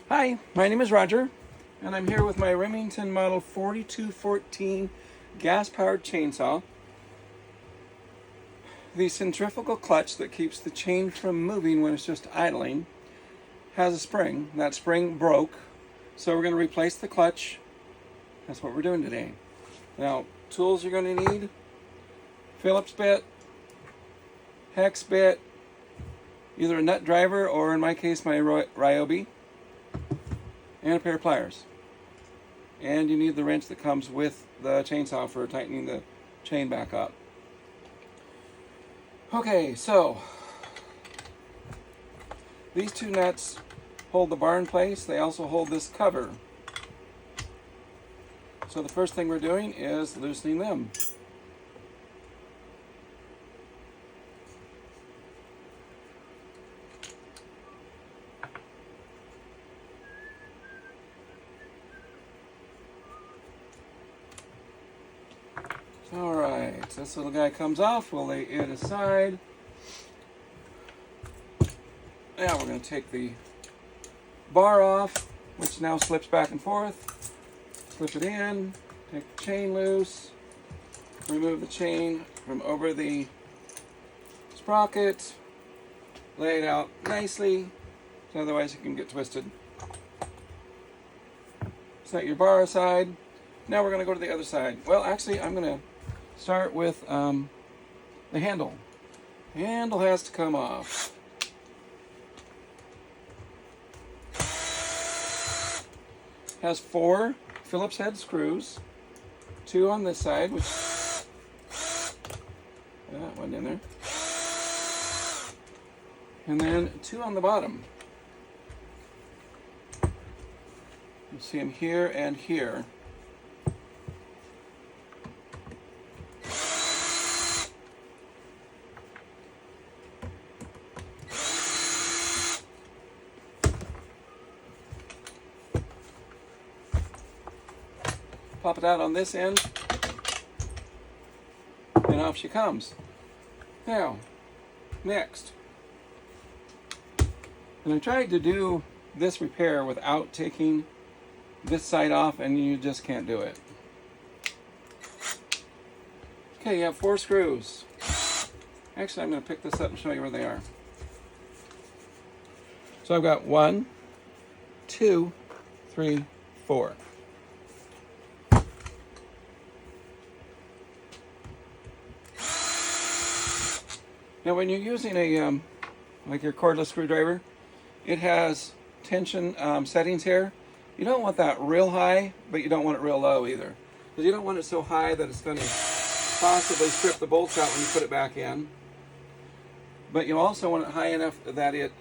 Hi, my name is Roger, and I'm here with my Remington Model 4214 gas-powered chainsaw. The centrifugal clutch that keeps the chain from moving when it's just idling has a spring. That spring broke, so we're going to replace the clutch. That's what we're doing today. Now, tools you're going to need: Phillips bit, hex bit, either a nut driver or, in my case, my Ryobi, and a pair of pliers. And you need the wrench that comes with the chainsaw for tightening the chain back up. Okay, so these two nuts hold the bar in place. They also hold this cover. So the first thing we're doing is loosening them. Alright, this little guy comes off. We'll lay it aside. Now we're going to take the bar off, which now slips back and forth. Slip it in, take the chain loose, remove the chain from over the sprocket, lay it out nicely, so otherwise it can get twisted. Set your bar aside. Now we're going to go to the other side. Well, actually, I'm going to start with the handle. The handle has to come off. Has 4 Phillips head screws, 2 on this side, which that one in there, and then 2 on the bottom. You see them here and here. Pop it out on this end, and off she comes. Now, next. And I tried to do this repair without taking this side off, and you just can't do it. Okay, you have 4 screws. Actually, I'm going to pick this up and show you where they are. So I've got 1, 2, 3, 4. Now, when you're using a like your cordless screwdriver, it has tension settings here. You don't want that real high, but you don't want it real low either, because you don't want it so high that it's going to possibly strip the bolts out when you put it back in. But you also want it high enough that it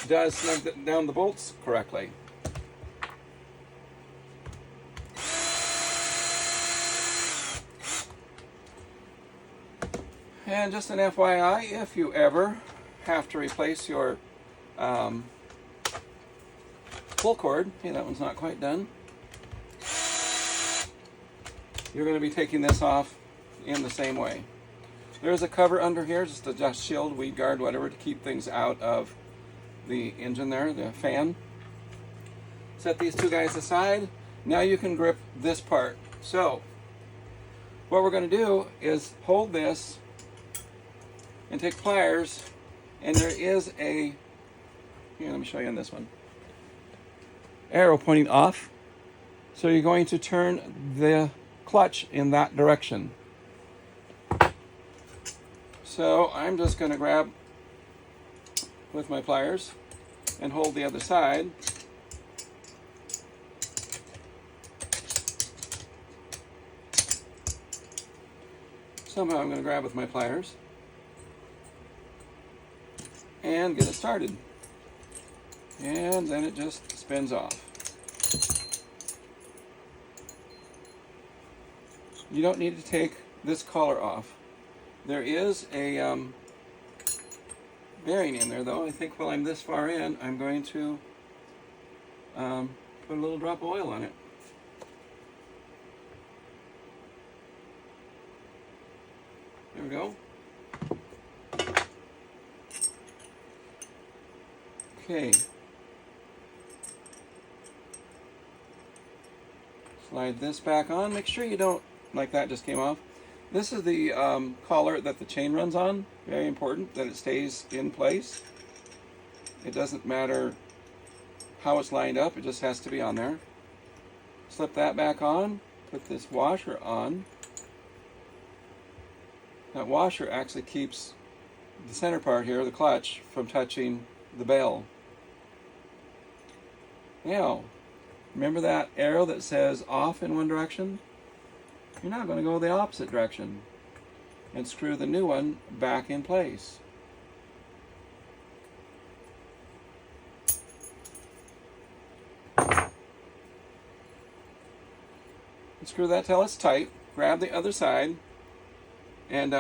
does snug down the bolts correctly. And just an FYI, if you ever have to replace your pull cord, okay, that one's not quite done, you're going to be taking this off in the same way. There's a cover under here, just a dust shield, weed guard, whatever, to keep things out of the engine there, the fan. Set these 2 guys aside. Now you can grip this part. So what we're going to do is hold this and take pliers, and there is a, here, let me show you on this one, arrow pointing off. So you're going to turn the clutch in that direction. So I'm just going to grab with my pliers and hold the other side. Somehow I'm going to grab with my pliers and get it started. And then it just spins off. You don't need to take this collar off. There is a bearing in there, though. I think while I'm this far in, I'm going to put a little drop of oil on it. There we go. Okay. Slide this back on. Make sure you don't, like that just came off. This is the collar that the chain runs on. Very important that it stays in place. It doesn't matter how it's lined up, it just has to be on there. Slip that back on, put this washer on. That washer actually keeps the center part here, the clutch, from touching the bell. Now, remember that arrow that says off in one direction? You're now going to go the opposite direction and screw the new one back in place. And screw that till it's tight. Grab the other side and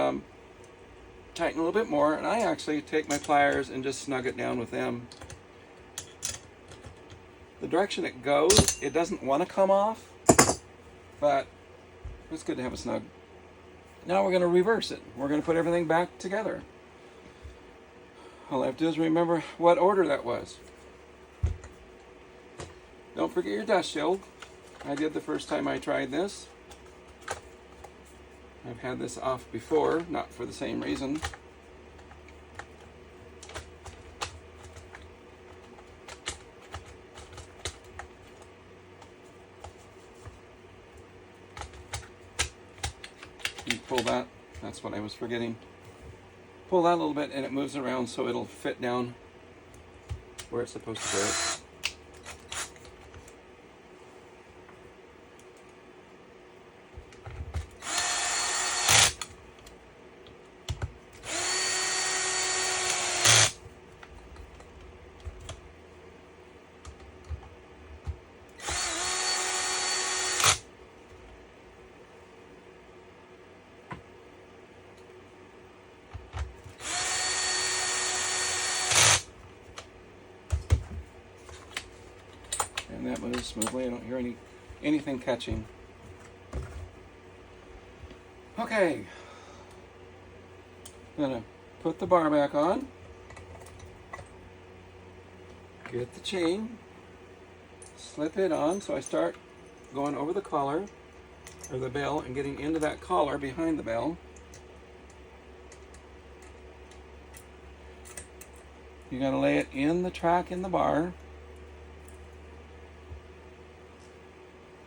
tighten a little bit more. And I actually take my pliers and just snug it down with them. The direction it goes, it doesn't want to come off, but it's good to have a snug. Now we're going to reverse it. We're going to put everything back together. All I have to do is remember what order that was. Don't forget your dust shield. I did the first time I tried this. I've had this off before, not for the same reason. You pull that, that's what I was forgetting. Pull that a little bit and it moves around so it'll fit down where it's supposed to go. And that moves smoothly. I don't hear anything catching. Okay. I'm gonna put the bar back on. Get the chain. Slip it on. So I start going over the collar or the bell and getting into that collar behind the bell. You gotta lay it in the track in the bar.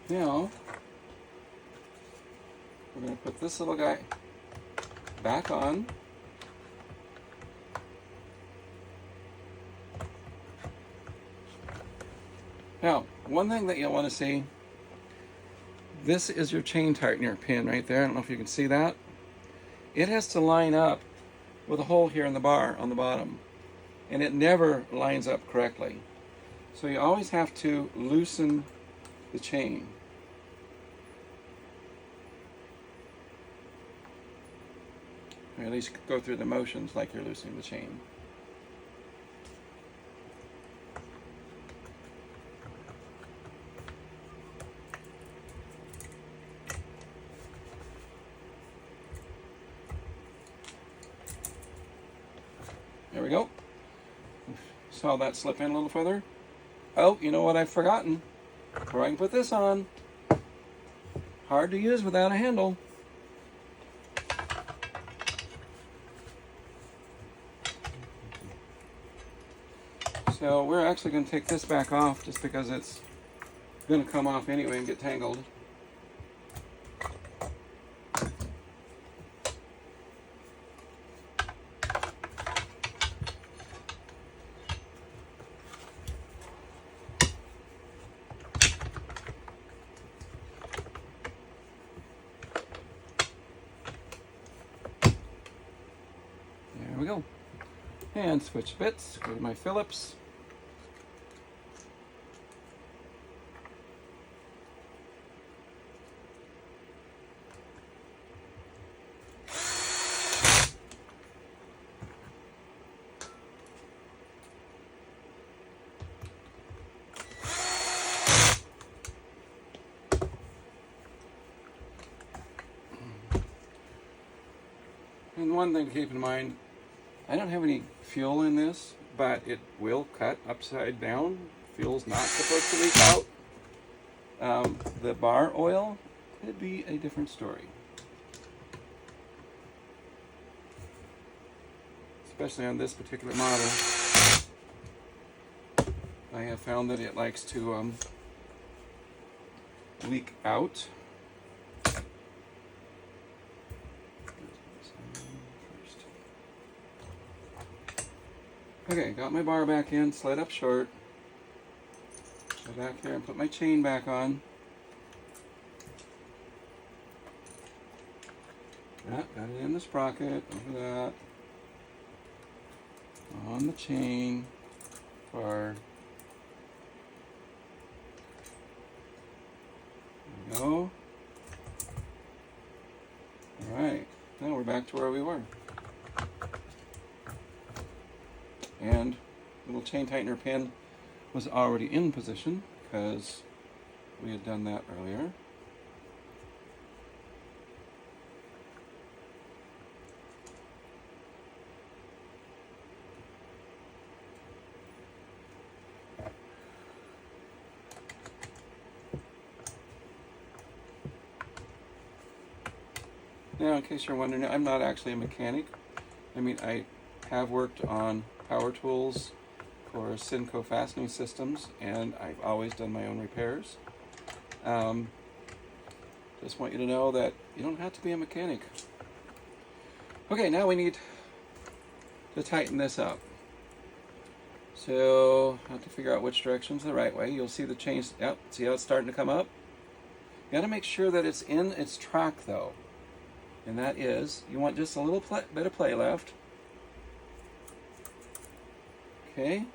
Now, we're going to put this little guy back on. Now, one thing that you'll want to see, this is your chain tightener pin right there. I don't know if you can see that. It has to line up with a hole here in the bar on the bottom, and it never lines up correctly. So you always have to loosen the chain. Or at least go through the motions like you're loosening the chain. There we go. Saw that slip in a little further. Oh, you know what I've forgotten? Where I can put this on. Hard to use without a handle. So we're actually going to take this back off just because it's going to come off anyway and get tangled. There we go. And switch bits, go to my Phillips. And one thing to keep in mind, I don't have any fuel in this, but it will cut upside down. Fuel's not supposed to leak out. The bar oil could be a different story. Especially on this particular model. I have found that it likes to leak out. Okay, got my bar back in, slid up short. Go back here and put my chain back on. Yeah, got it in the sprocket, over that. On the chain, bar. There we go. Alright, now we're back to where we were. And the little chain tightener pin was already in position because we had done that earlier. Now, in case you're wondering, I'm not actually a mechanic. I mean, I have worked on power tools for Synco fastening systems, and I've always done my own repairs. Just want you to know that you don't have to be a mechanic. Okay, now we need to tighten this up. So I have to figure out which direction's the right way. You'll see the chain. Yep, see how it's starting to come up? You got to make sure that it's in its track though. And that is, you want just a little bit of play left. Okay.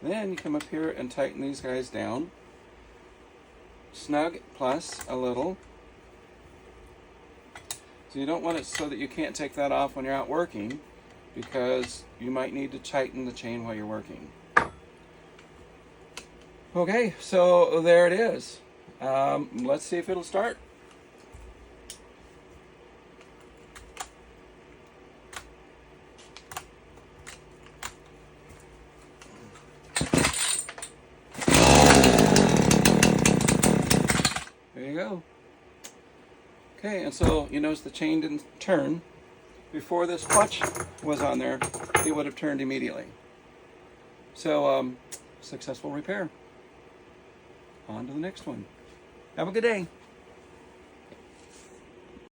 Then you come up here and tighten these guys down. Snug plus a little. So you don't want it so that you can't take that off when you're out working, because you might need to tighten the chain while you're working. Okay, so there it is. Let's see if it'll start. There you go. Okay, and so you notice the chain didn't turn. Before this clutch was on there, it would have turned immediately. So, successful repair. On to the next one. Have a good day.